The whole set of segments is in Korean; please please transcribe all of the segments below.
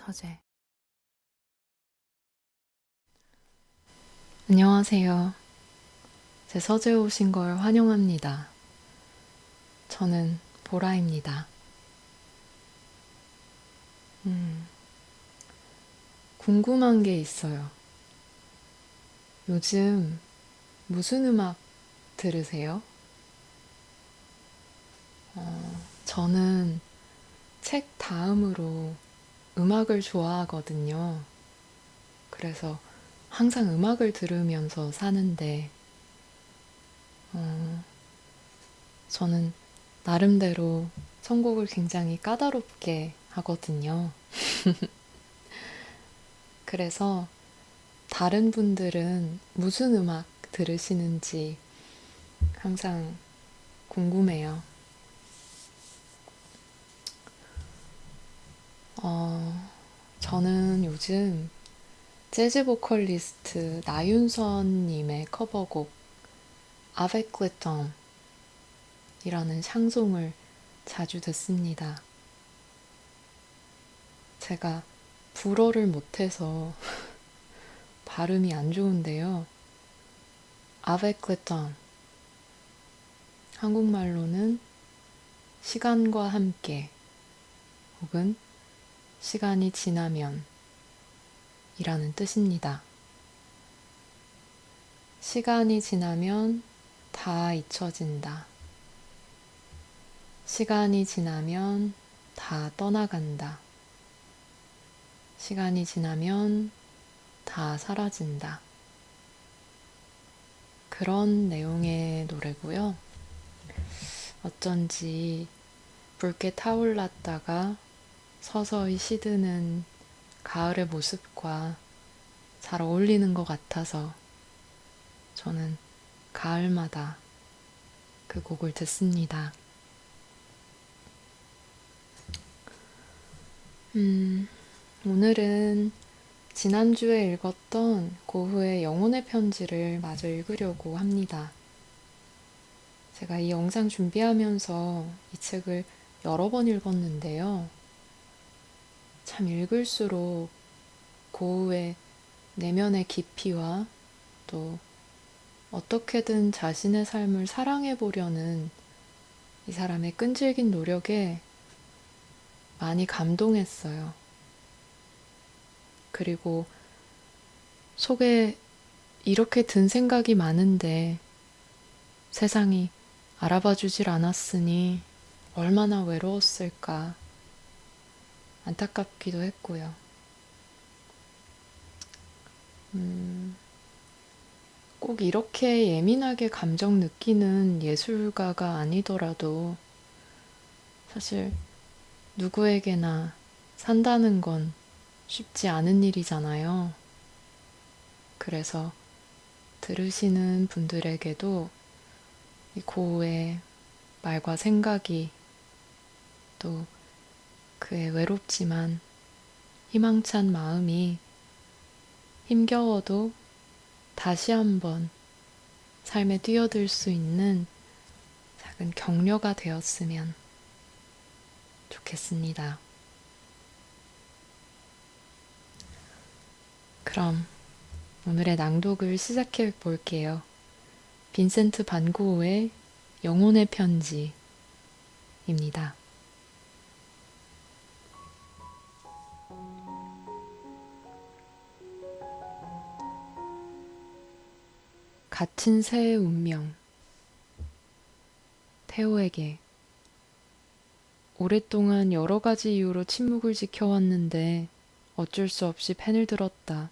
서재. 안녕하세요. 제 서재에 오신 걸 환영합니다. 저는 보라입니다. 궁금한 게 있어요. 요즘 무슨 음악 들으세요? 저는 책 다음으로 음악을 좋아하거든요. 그래서 항상 음악을 들으면서 사는데, 저는 나름대로 선곡을 굉장히 까다롭게 하거든요. 그래서 다른 분들은 무슨 음악 들으시는지 항상 궁금해요. 저는 요즘 재즈 보컬리스트 나윤선님의 커버곡 Avec le temps 이라는 샹송을 자주 듣습니다. 제가 불어를 못해서 발음이 안 좋은데요. Avec le temps 한국말로는 시간과 함께 혹은 시간이 지나면 이라는 뜻입니다. 시간이 지나면 다 잊혀진다. 시간이 지나면 다 떠나간다. 시간이 지나면 다 사라진다. 그런 내용의 노래고요. 어쩐지 붉게 타올랐다가 서서히 시드는 가을의 모습과 잘 어울리는 것 같아서 저는 가을마다 그 곡을 듣습니다. 오늘은 지난주에 읽었던 고흐의 영혼의 편지를 마저 읽으려고 합니다. 제가 이 영상 준비하면서 이 책을 여러 번 읽었는데요. 참 읽을수록 고흐의 내면의 깊이와 또 어떻게든 자신의 삶을 사랑해 보려는 이 사람의 끈질긴 노력에 많이 감동했어요. 그리고 속에 이렇게 든 생각이 많은데 세상이 알아봐 주질 않았으니 얼마나 외로웠을까 안타깝기도 했고요. 꼭 이렇게 예민하게 감정 느끼는 예술가가 아니더라도 사실 누구에게나 산다는 건 쉽지 않은 일이잖아요. 그래서 들으시는 분들에게도 이 고우의 말과 생각이 또 그의 외롭지만 희망찬 마음이 힘겨워도 다시 한번 삶에 뛰어들 수 있는 작은 격려가 되었으면 좋겠습니다. 그럼 오늘의 낭독을 시작해 볼게요. 빈센트 반 고흐의 영혼의 편지입니다. 갇힌 새의 운명. 테오에게. 오랫동안 여러 가지 이유로 침묵을 지켜왔는데 어쩔 수 없이 펜을 들었다.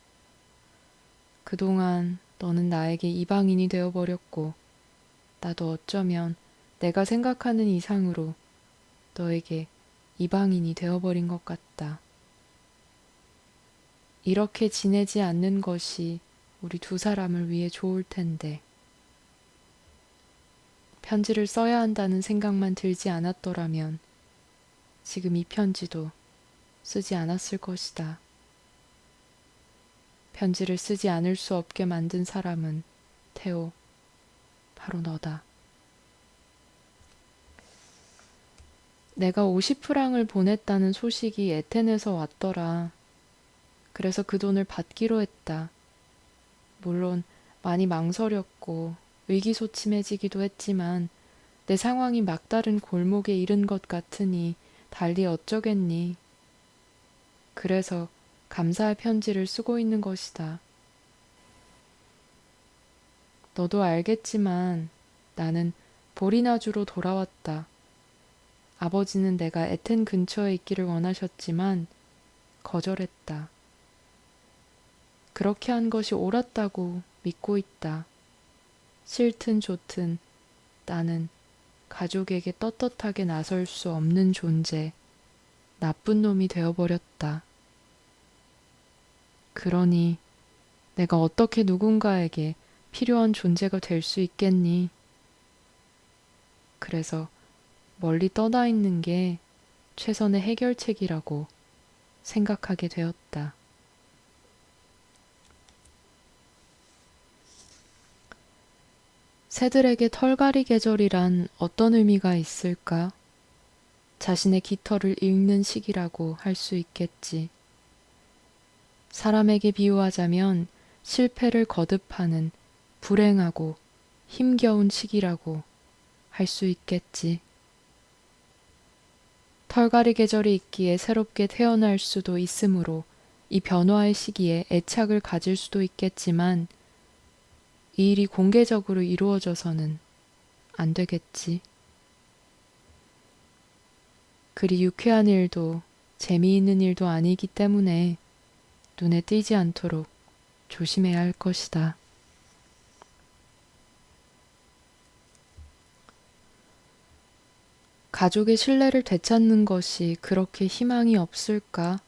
그동안 너는 나에게 이방인이 되어버렸고 나도 어쩌면 내가 생각하는 이상으로 너에게 이방인이 되어버린 것 같다. 이렇게 지내지 않는 것이 우리 두 사람을 위해 좋을 텐데. 편지를 써야 한다는 생각만 들지 않았더라면 지금 이 편지도 쓰지 않았을 것이다. 편지를 쓰지 않을 수 없게 만든 사람은 테오, 바로 너다. 내가 50프랑을 보냈다는 소식이 에텐에서 왔더라. 그래서 그 돈을 받기로 했다. 물론 많이 망설였고 의기소침해지기도 했지만 내 상황이 막다른 골목에 이른 것 같으니 달리 어쩌겠니. 그래서 감사의 편지를 쓰고 있는 것이다. 너도 알겠지만 나는 보리나주로 돌아왔다. 아버지는 내가 에텐 근처에 있기를 원하셨지만 거절했다. 그렇게 한 것이 옳았다고 믿고 있다. 싫든 좋든 나는 가족에게 떳떳하게 나설 수 없는 존재, 나쁜 놈이 되어버렸다. 그러니 내가 어떻게 누군가에게 필요한 존재가 될 수 있겠니? 그래서 멀리 떠나 있는 게 최선의 해결책이라고 생각하게 되었다. 새들에게 털갈이 계절이란 어떤 의미가 있을까? 자신의 깃털을 읽는 시기라고 할 수 있겠지. 사람에게 비유하자면 실패를 거듭하는 불행하고 힘겨운 시기라고 할 수 있겠지. 털갈이 계절이 있기에 새롭게 태어날 수도 있으므로 이 변화의 시기에 애착을 가질 수도 있겠지만 이 일이 공개적으로 이루어져서는 안 되겠지. 그리 유쾌한 일도 재미있는 일도 아니기 때문에 눈에 띄지 않도록 조심해야 할 것이다. 가족의 신뢰를 되찾는 것이 그렇게 희망이 없을까?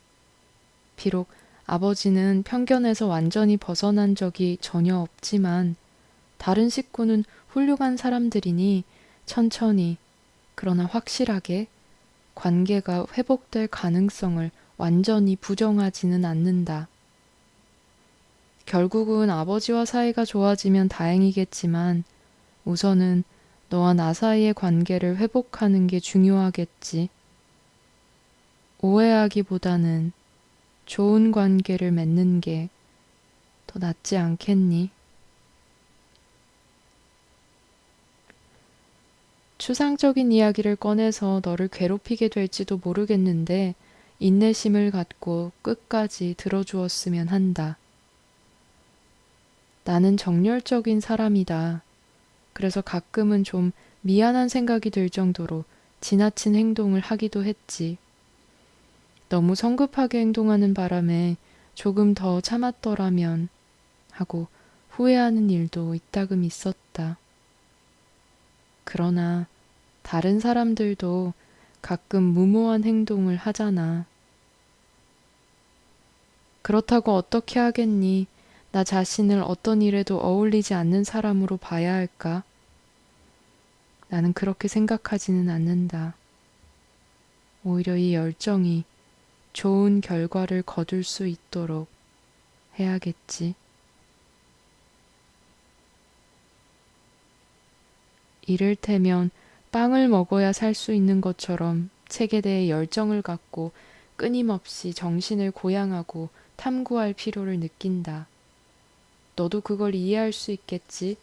비록 아버지는 편견에서 완전히 벗어난 적이 전혀 없지만 다른 식구는 훌륭한 사람들이니 천천히 그러나 확실하게 관계가 회복될 가능성을 완전히 부정하지는 않는다. 결국은 아버지와 사이가 좋아지면 다행이겠지만 우선은 너와 나 사이의 관계를 회복하는 게 중요하겠지. 오해하기보다는 좋은 관계를 맺는 게 더 낫지 않겠니? 추상적인 이야기를 꺼내서 너를 괴롭히게 될지도 모르겠는데 인내심을 갖고 끝까지 들어주었으면 한다. 나는 정열적인 사람이다. 그래서 가끔은 좀 미안한 생각이 들 정도로 지나친 행동을 하기도 했지. 너무 성급하게 행동하는 바람에 조금 더 참았더라면 하고 후회하는 일도 이따금 있었다. 그러나 다른 사람들도 가끔 무모한 행동을 하잖아. 그렇다고 어떻게 하겠니? 나 자신을 어떤 일에도 어울리지 않는 사람으로 봐야 할까? 나는 그렇게 생각하지는 않는다. 오히려 이 열정이 좋은 결과를 거둘 수 있도록 해야겠지. 이를테면 빵을 먹어야 살 수 있는 것처럼 책에 대해 열정을 갖고 끊임없이 정신을 고양하고 탐구할 필요를 느낀다. 너도 그걸 이해할 수 있겠지?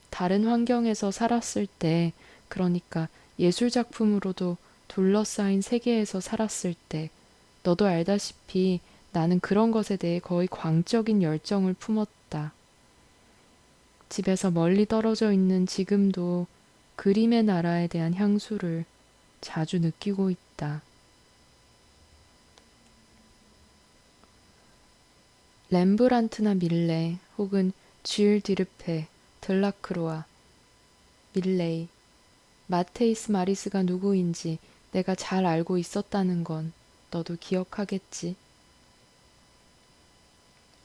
다른 환경에서 살았을 때, 그러니까 예술작품으로도 둘러싸인 세계에서 살았을 때, 너도 알다시피 나는 그런 것에 대해 거의 광적인 열정을 품었다. 집에서 멀리 떨어져 있는 지금도 그림의 나라에 대한 향수를 자주 느끼고 있다. 렘브란트나 밀레 혹은 쥘 디르페, 들라크로아, 밀레이, 마테이스 마리스가 누구인지 내가 잘 알고 있었다는 건 너도 기억하겠지.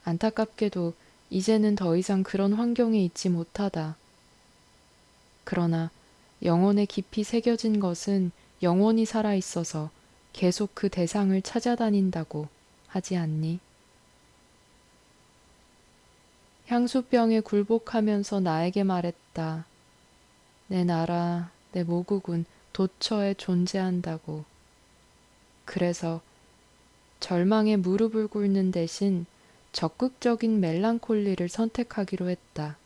안타깝게도 이제는 더 이상 그런 환경에 있지 못하다. 그러나 영혼에 깊이 새겨진 것은 영원히 살아있어서 계속 그 대상을 찾아다닌다고 하지 않니? 향수병에 굴복하면서 나에게 말했다. 내 나라, 내 모국은 도처에 존재한다고. 그래서 절망에 무릎을 꿇는 대신 적극적인 멜랑콜리를 선택하기로 했다.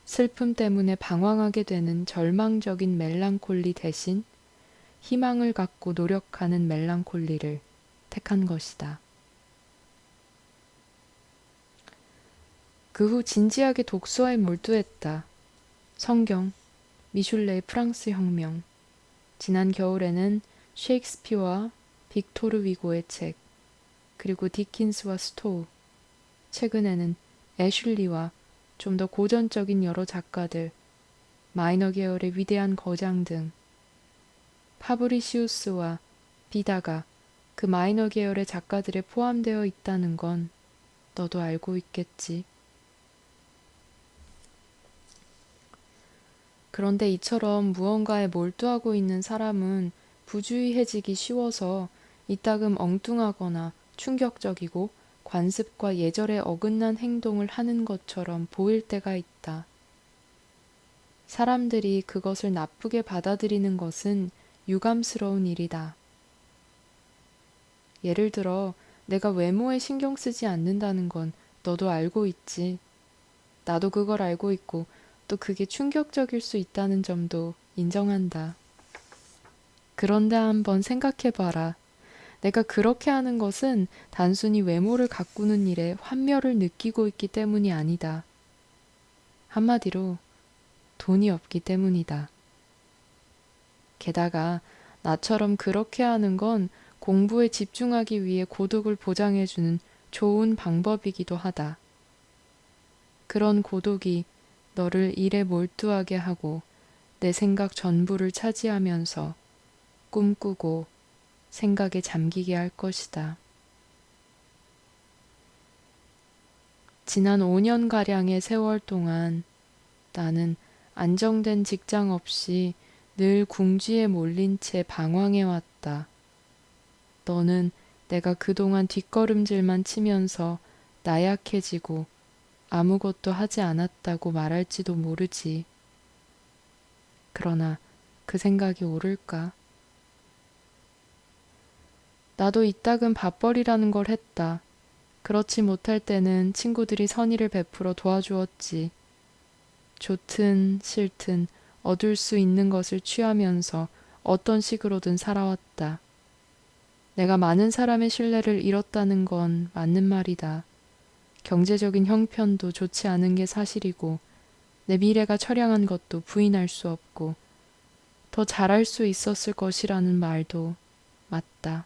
슬픔 때문에 방황하게 되는 절망적인 멜랑콜리 대신 희망을 갖고 노력하는 멜랑콜리를 택한 것이다. 그 후 진지하게 독서에 몰두했다. 성경, 미슐레의 프랑스 혁명, 지난 겨울에는 셰익스피어와 빅토르 위고의 책, 그리고 디킨스와 스토우, 최근에는 애슐리와 좀 더 고전적인 여러 작가들, 마이너 계열의 위대한 거장 등 파브리시우스와 비다가 그 마이너 계열의 작가들에 포함되어 있다는 건 너도 알고 있겠지. 그런데 이처럼 무언가에 몰두하고 있는 사람은 부주의해지기 쉬워서 이따금 엉뚱하거나 충격적이고 관습과 예절에 어긋난 행동을 하는 것처럼 보일 때가 있다. 사람들이 그것을 나쁘게 받아들이는 것은 유감스러운 일이다. 예를 들어 내가 외모에 신경 쓰지 않는다는 건 너도 알고 있지. 나도 그걸 알고 있고 또 그게 충격적일 수 있다는 점도 인정한다. 그런데 한번 생각해봐라. 내가 그렇게 하는 것은 단순히 외모를 가꾸는 일에 환멸을 느끼고 있기 때문이 아니다. 한마디로 돈이 없기 때문이다. 게다가 나처럼 그렇게 하는 건 공부에 집중하기 위해 고독을 보장해주는 좋은 방법이기도 하다. 그런 고독이 너를 일에 몰두하게 하고 내 생각 전부를 차지하면서 꿈꾸고 생각에 잠기게 할 것이다. 지난 5년가량의 세월 동안 나는 안정된 직장 없이 늘 궁지에 몰린 채 방황해왔다. 너는 내가 그동안 뒷걸음질만 치면서 나약해지고 아무것도 하지 않았다고 말할지도 모르지. 그러나 그 생각이 옳을까? 나도 이따금 밥벌이라는 걸 했다. 그렇지 못할 때는 친구들이 선의를 베풀어 도와주었지. 좋든 싫든 얻을 수 있는 것을 취하면서 어떤 식으로든 살아왔다. 내가 많은 사람의 신뢰를 잃었다는 건 맞는 말이다. 경제적인 형편도 좋지 않은 게 사실이고 내 미래가 처량한 것도 부인할 수 없고 더 잘할 수 있었을 것이라는 말도 맞다.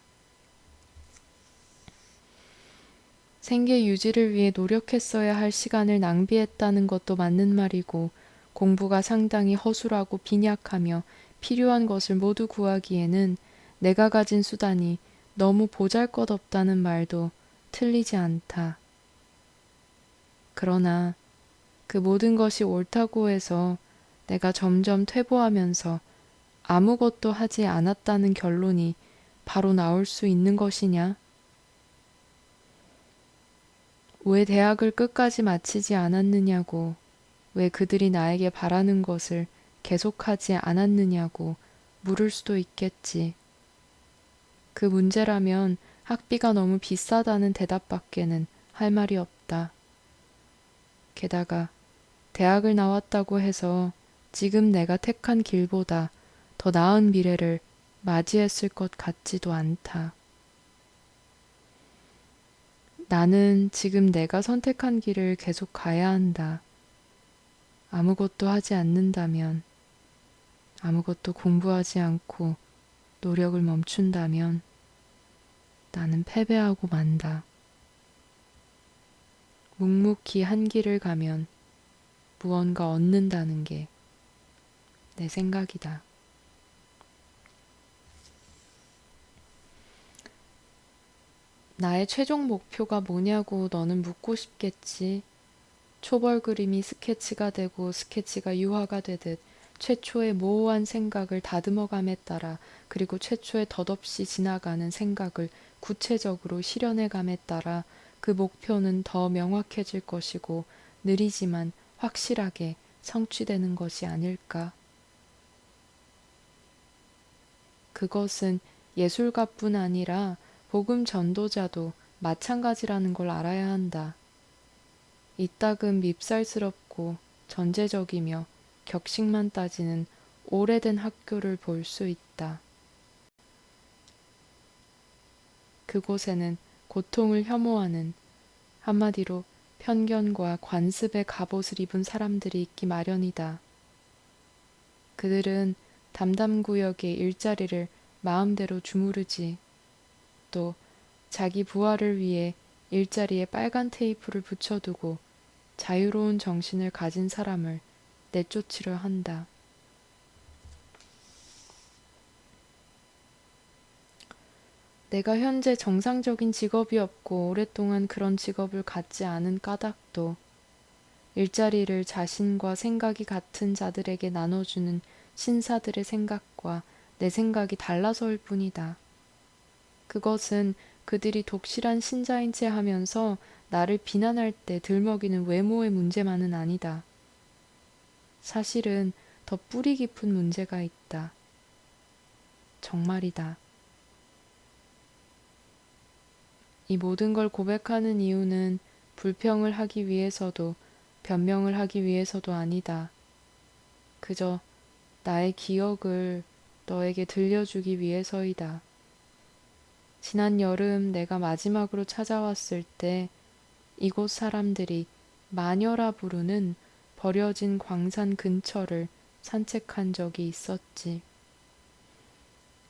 생계 유지를 위해 노력했어야 할 시간을 낭비했다는 것도 맞는 말이고 공부가 상당히 허술하고 빈약하며 필요한 것을 모두 구하기에는 내가 가진 수단이 너무 보잘것없다는 말도 틀리지 않다. 그러나 그 모든 것이 옳다고 해서 내가 점점 퇴보하면서 아무것도 하지 않았다는 결론이 바로 나올 수 있는 것이냐? 왜 대학을 끝까지 마치지 않았느냐고, 왜 그들이 나에게 바라는 것을 계속하지 않았느냐고 물을 수도 있겠지. 그 문제라면 학비가 너무 비싸다는 대답밖에는 할 말이 없다. 게다가 대학을 나왔다고 해서 지금 내가 택한 길보다 더 나은 미래를 맞이했을 것 같지도 않다. 나는 지금 내가 선택한 길을 계속 가야 한다. 아무것도 하지 않는다면, 아무것도 공부하지 않고 노력을 멈춘다면 나는 패배하고 만다. 묵묵히 한 길을 가면 무언가 얻는다는 게 내 생각이다. 나의 최종 목표가 뭐냐고 너는 묻고 싶겠지. 초벌 그림이 스케치가 되고 스케치가 유화가 되듯 최초의 모호한 생각을 다듬어감에 따라 그리고 최초의 덧없이 지나가는 생각을 구체적으로 실현해감에 따라 그 목표는 더 명확해질 것이고 느리지만 확실하게 성취되는 것이 아닐까. 그것은 예술가뿐 아니라 복음 전도자도 마찬가지라는 걸 알아야 한다. 이따금 밉살스럽고 전제적이며 격식만 따지는 오래된 학교를 볼 수 있다. 그곳에는 고통을 혐오하는, 한마디로 편견과 관습의 갑옷을 입은 사람들이 있기 마련이다. 그들은 담담구역의 일자리를 마음대로 주무르지, 또 자기 부하를 위해 일자리에 빨간 테이프를 붙여두고 자유로운 정신을 가진 사람을 내쫓으려 한다. 내가 현재 정상적인 직업이 없고 오랫동안 그런 직업을 갖지 않은 까닭도 일자리를 자신과 생각이 같은 자들에게 나눠주는 신사들의 생각과 내 생각이 달라서일 뿐이다. 그것은 그들이 독실한 신자인 채 하면서 나를 비난할 때 들먹이는 외모의 문제만은 아니다. 사실은 더 뿌리 깊은 문제가 있다. 정말이다. 이 모든 걸 고백하는 이유는 불평을 하기 위해서도 변명을 하기 위해서도 아니다. 그저 나의 기억을 너에게 들려주기 위해서이다. 지난 여름 내가 마지막으로 찾아왔을 때 이곳 사람들이 마녀라 부르는 버려진 광산 근처를 산책한 적이 있었지.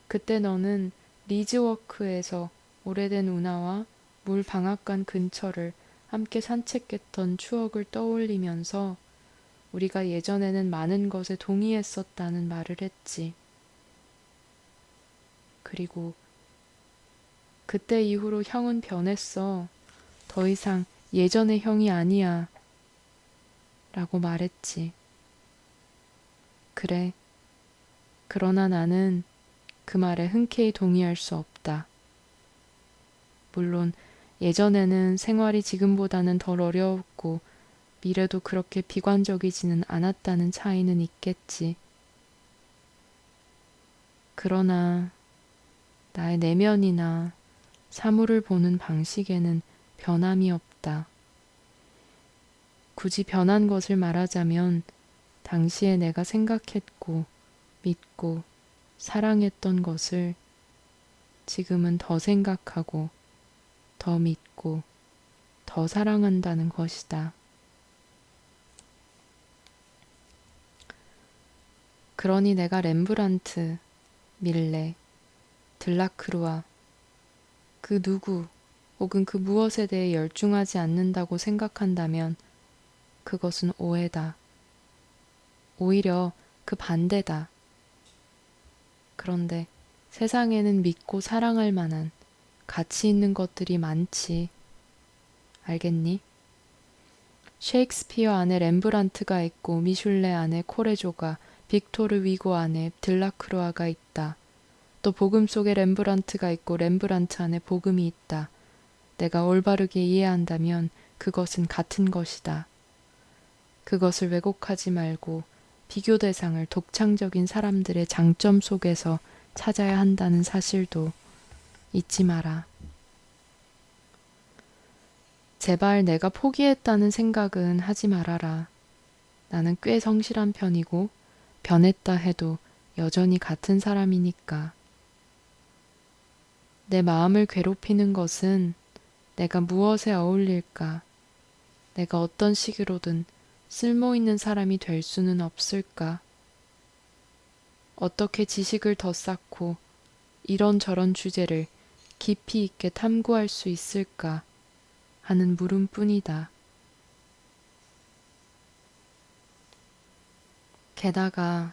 그때 너는 리즈워크에서 오래된 운하와 물 방앗간 근처를 함께 산책했던 추억을 떠올리면서 우리가 예전에는 많은 것에 동의했었다는 말을 했지. 그리고 그때 이후로 형은 변했어. 더 이상 예전의 형이 아니야. 라고 말했지. 그래. 그러나 나는 그 말에 흔쾌히 동의할 수 없다. 물론 예전에는 생활이 지금보다는 덜 어려웠고 미래도 그렇게 비관적이지는 않았다는 차이는 있겠지. 그러나 나의 내면이나 사물을 보는 방식에는 변함이 없다. 굳이 변한 것을 말하자면 당시에 내가 생각했고 믿고 사랑했던 것을 지금은 더 생각하고 더 믿고 더 사랑한다는 것이다. 그러니 내가 렘브란트, 밀레, 들라크루아, 그 누구 혹은 그 무엇에 대해 열중하지 않는다고 생각한다면 그것은 오해다. 오히려 그 반대다. 그런데 세상에는 믿고 사랑할 만한 가치 있는 것들이 많지. 알겠니? 셰익스피어 안에 렘브란트가 있고 미슐레 안에 코레조가, 빅토르 위고 안에 들라크루아가 있다. 또 복음 속에 렘브란트가 있고 렘브란트 안에 복음이 있다. 내가 올바르게 이해한다면 그것은 같은 것이다. 그것을 왜곡하지 말고 비교 대상을 독창적인 사람들의 장점 속에서 찾아야 한다는 사실도 잊지 마라. 제발 내가 포기했다는 생각은 하지 말아라. 나는 꽤 성실한 편이고 변했다 해도 여전히 같은 사람이니까. 내 마음을 괴롭히는 것은 내가 무엇에 어울릴까? 내가 어떤 식으로든 쓸모있는 사람이 될 수는 없을까? 어떻게 지식을 더 쌓고 이런저런 주제를 깊이 있게 탐구할 수 있을까? 하는 물음뿐이다. 게다가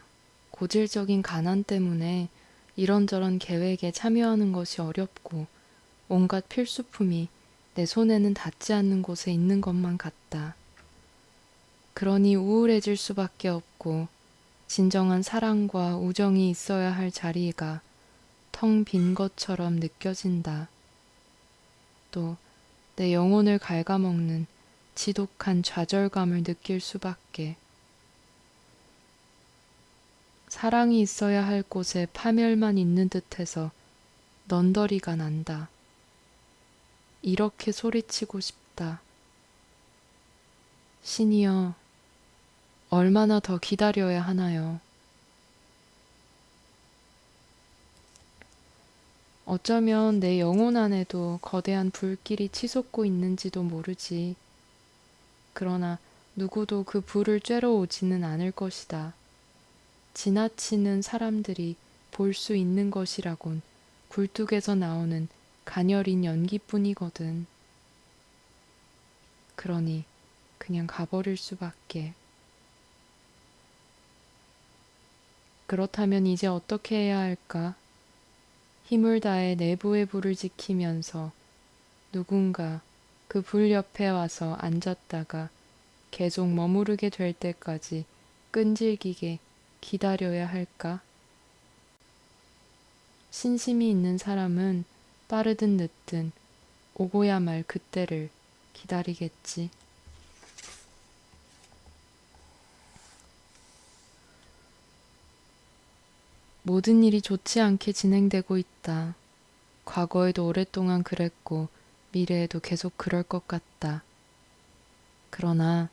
고질적인 가난 때문에 이런저런 계획에 참여하는 것이 어렵고 온갖 필수품이 내 손에는 닿지 않는 곳에 있는 것만 같다. 그러니 우울해질 수밖에 없고 진정한 사랑과 우정이 있어야 할 자리가 텅 빈 것처럼 느껴진다. 또 내 영혼을 갉아먹는 지독한 좌절감을 느낄 수밖에. 사랑이 있어야 할 곳에 파멸만 있는 듯해서 넌더리가 난다. 이렇게 소리치고 싶다. 신이여, 얼마나 더 기다려야 하나요? 어쩌면 내 영혼 안에도 거대한 불길이 치솟고 있는지도 모르지. 그러나 누구도 그 불을 쬐러 오지는 않을 것이다. 지나치는 사람들이 볼 수 있는 것이라곤 굴뚝에서 나오는 가녀린 연기뿐이거든. 그러니 그냥 가버릴 수밖에. 그렇다면 이제 어떻게 해야 할까? 힘을 다해 내부의 불을 지키면서 누군가 그 불 옆에 와서 앉았다가 계속 머무르게 될 때까지 끈질기게 기다려야 할까? 신심이 있는 사람은 빠르든 늦든 오고야 말 그때를 기다리겠지. 모든 일이 좋지 않게 진행되고 있다. 과거에도 오랫동안 그랬고 미래에도 계속 그럴 것 같다. 그러나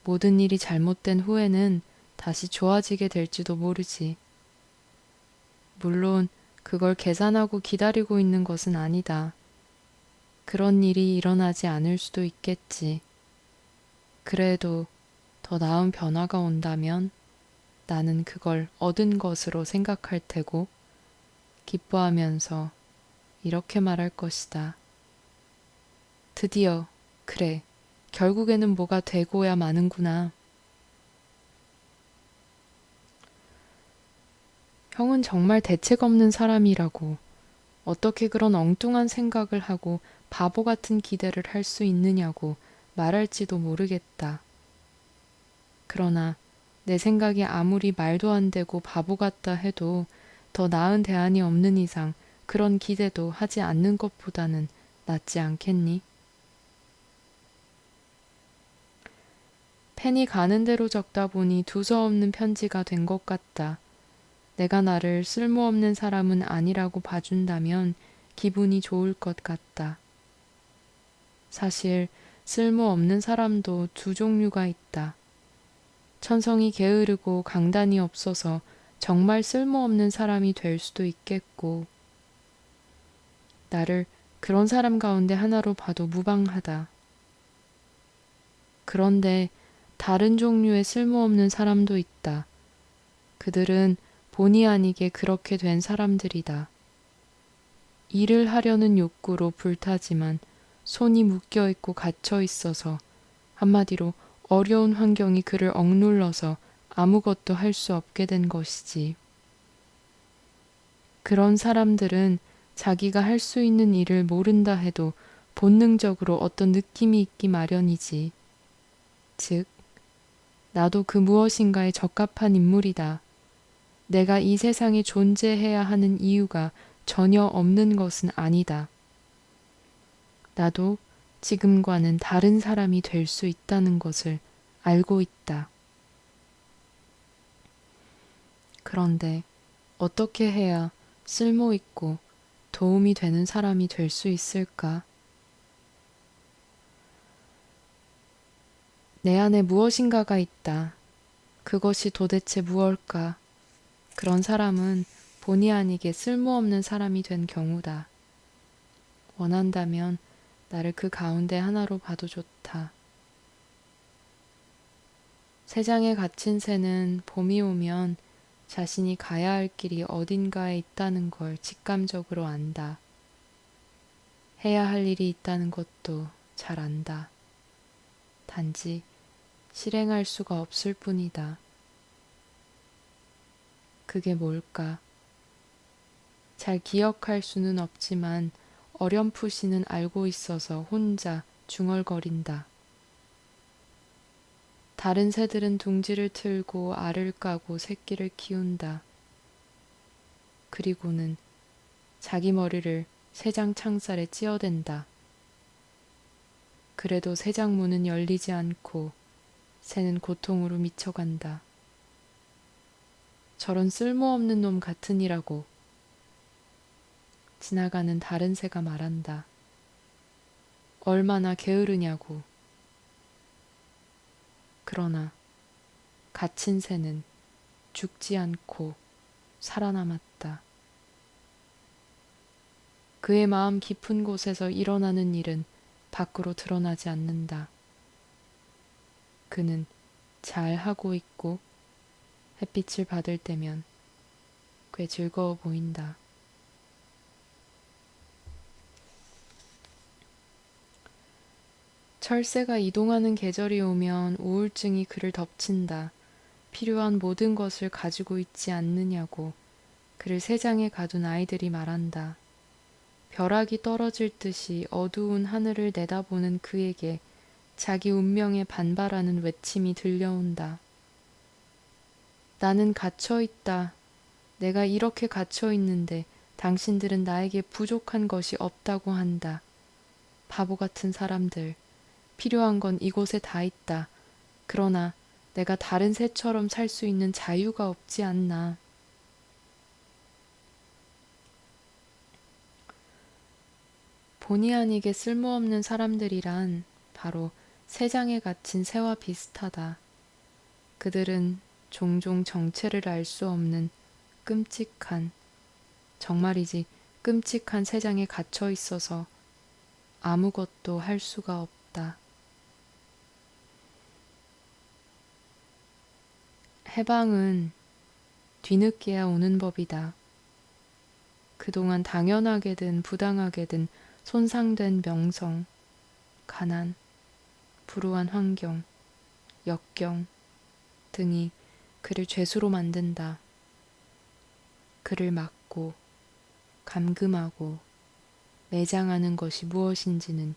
모든 일이 잘못된 후에는 다시 좋아지게 될지도 모르지. 물론 그걸 계산하고 기다리고 있는 것은 아니다. 그런 일이 일어나지 않을 수도 있겠지. 그래도 더 나은 변화가 온다면 나는 그걸 얻은 것으로 생각할 테고 기뻐하면서 이렇게 말할 것이다. 드디어, 그래, 결국에는 뭐가 되고야 마는구나. 형은 정말 대책 없는 사람이라고. 어떻게 그런 엉뚱한 생각을 하고 바보 같은 기대를 할 수 있느냐고 말할지도 모르겠다. 그러나 내 생각이 아무리 말도 안 되고 바보 같다 해도 더 나은 대안이 없는 이상 그런 기대도 하지 않는 것보다는 낫지 않겠니? 펜이 가는 대로 적다 보니 두서없는 편지가 된 것 같다. 내가 나를 쓸모없는 사람은 아니라고 봐준다면 기분이 좋을 것 같다. 사실 쓸모없는 사람도 두 종류가 있다. 천성이 게으르고 강단이 없어서 정말 쓸모없는 사람이 될 수도 있겠고, 나를 그런 사람 가운데 하나로 봐도 무방하다. 그런데 다른 종류의 쓸모없는 사람도 있다. 그들은 본의 아니게 그렇게 된 사람들이다. 일을 하려는 욕구로 불타지만 손이 묶여 있고 갇혀 있어서 한마디로 어려운 환경이 그를 억눌러서 아무것도 할 수 없게 된 것이지. 그런 사람들은 자기가 할 수 있는 일을 모른다 해도 본능적으로 어떤 느낌이 있기 마련이지. 즉, 나도 그 무엇인가에 적합한 인물이다. 내가 이 세상에 존재해야 하는 이유가 전혀 없는 것은 아니다. 나도 지금과는 다른 사람이 될 수 있다는 것을 알고 있다. 그런데 어떻게 해야 쓸모 있고 도움이 되는 사람이 될 수 있을까? 내 안에 무엇인가가 있다. 그것이 도대체 무엇일까? 그런 사람은 본의 아니게 쓸모없는 사람이 된 경우다. 원한다면 나를 그 가운데 하나로 봐도 좋다. 새장에 갇힌 새는 봄이 오면 자신이 가야 할 길이 어딘가에 있다는 걸 직감적으로 안다. 해야 할 일이 있다는 것도 잘 안다. 단지 실행할 수가 없을 뿐이다. 그게 뭘까? 잘 기억할 수는 없지만 어렴풋이는 알고 있어서 혼자 중얼거린다. 다른 새들은 둥지를 틀고 알을 까고 새끼를 키운다. 그리고는 자기 머리를 새장 창살에 찧어댄다. 그래도 새장 문은 열리지 않고 새는 고통으로 미쳐간다. 저런 쓸모없는 놈 같으니라고. 지나가는 다른 새가 말한다. 얼마나 게으르냐고. 그러나 갇힌 새는 죽지 않고 살아남았다. 그의 마음 깊은 곳에서 일어나는 일은 밖으로 드러나지 않는다. 그는 잘 하고 있고 햇빛을 받을 때면 꽤 즐거워 보인다. 철새가 이동하는 계절이 오면 우울증이 그를 덮친다. 필요한 모든 것을 가지고 있지 않느냐고 그를 새장에 가둔 아이들이 말한다. 벼락이 떨어질 듯이 어두운 하늘을 내다보는 그에게 자기 운명에 반발하는 외침이 들려온다. 나는 갇혀 있다. 내가 이렇게 갇혀 있는데 당신들은 나에게 부족한 것이 없다고 한다. 바보 같은 사람들. 필요한 건 이곳에 다 있다. 그러나 내가 다른 새처럼 살 수 있는 자유가 없지 않나. 본의 아니게 쓸모없는 사람들이란 바로 새장에 갇힌 새와 비슷하다. 그들은 종종 정체를 알 수 없는 끔찍한, 정말이지 끔찍한 새장에 갇혀 있어서 아무것도 할 수가 없다. 해방은 뒤늦게야 오는 법이다. 그동안 당연하게든 부당하게든 손상된 명성, 가난, 불우한 환경, 역경 등이 그를 죄수로 만든다. 그를 막고 감금하고 매장하는 것이 무엇인지는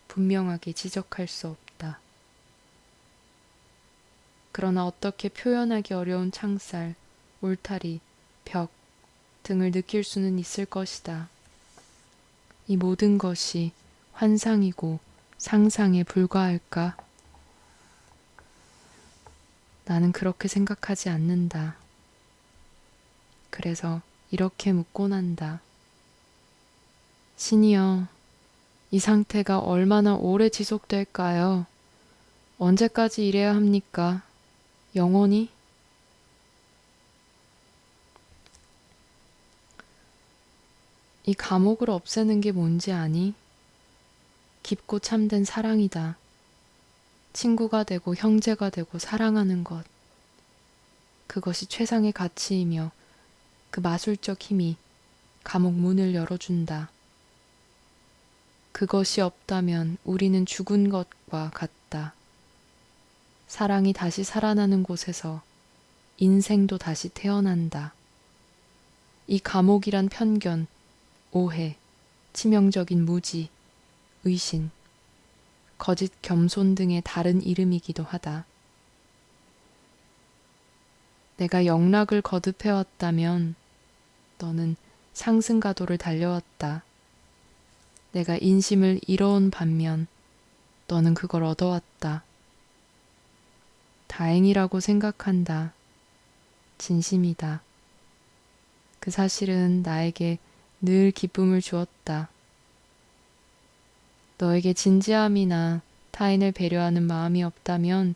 분명하게 지적할 수 없다. 그러나 어떻게 표현하기 어려운 창살, 울타리, 벽 등을 느낄 수는 있을 것이다. 이 모든 것이 환상이고 상상에 불과할까? 나는 그렇게 생각하지 않는다. 그래서 이렇게 묻곤 한다. 신이여, 이 상태가 얼마나 오래 지속될까요? 언제까지 이래야 합니까? 영원히? 이 감옥을 없애는 게 뭔지 아니? 깊고 참된 사랑이다. 친구가 되고 형제가 되고 사랑하는 것. 그것이 최상의 가치이며 그 마술적 힘이 감옥 문을 열어준다. 그것이 없다면 우리는 죽은 것과 같다. 사랑이 다시 살아나는 곳에서 인생도 다시 태어난다. 이 감옥이란 편견, 오해, 치명적인 무지, 의심, 거짓 겸손 등의 다른 이름이기도 하다. 내가 영락을 거듭해왔다면 너는 상승가도를 달려왔다. 내가 인심을 잃어온 반면 너는 그걸 얻어왔다. 다행이라고 생각한다. 진심이다. 그 사실은 나에게 늘 기쁨을 주었다. 너에게 진지함이나 타인을 배려하는 마음이 없다면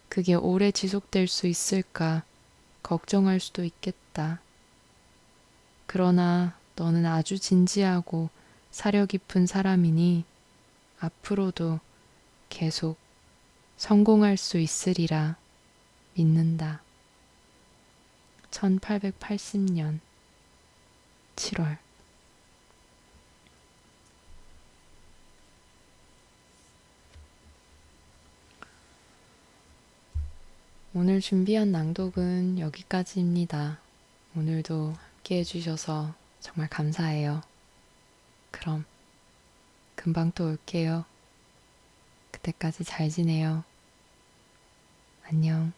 그게 오래 지속될 수 있을까 걱정할 수도 있겠다. 그러나 너는 아주 진지하고 사려 깊은 사람이니 앞으로도 계속 성공할 수 있으리라 믿는다. 1880년 7월 오늘 준비한 낭독은 여기까지입니다. 오늘도 함께 해주셔서 정말 감사해요. 그럼 금방 또 올게요. 그때까지 잘 지내요. 안녕.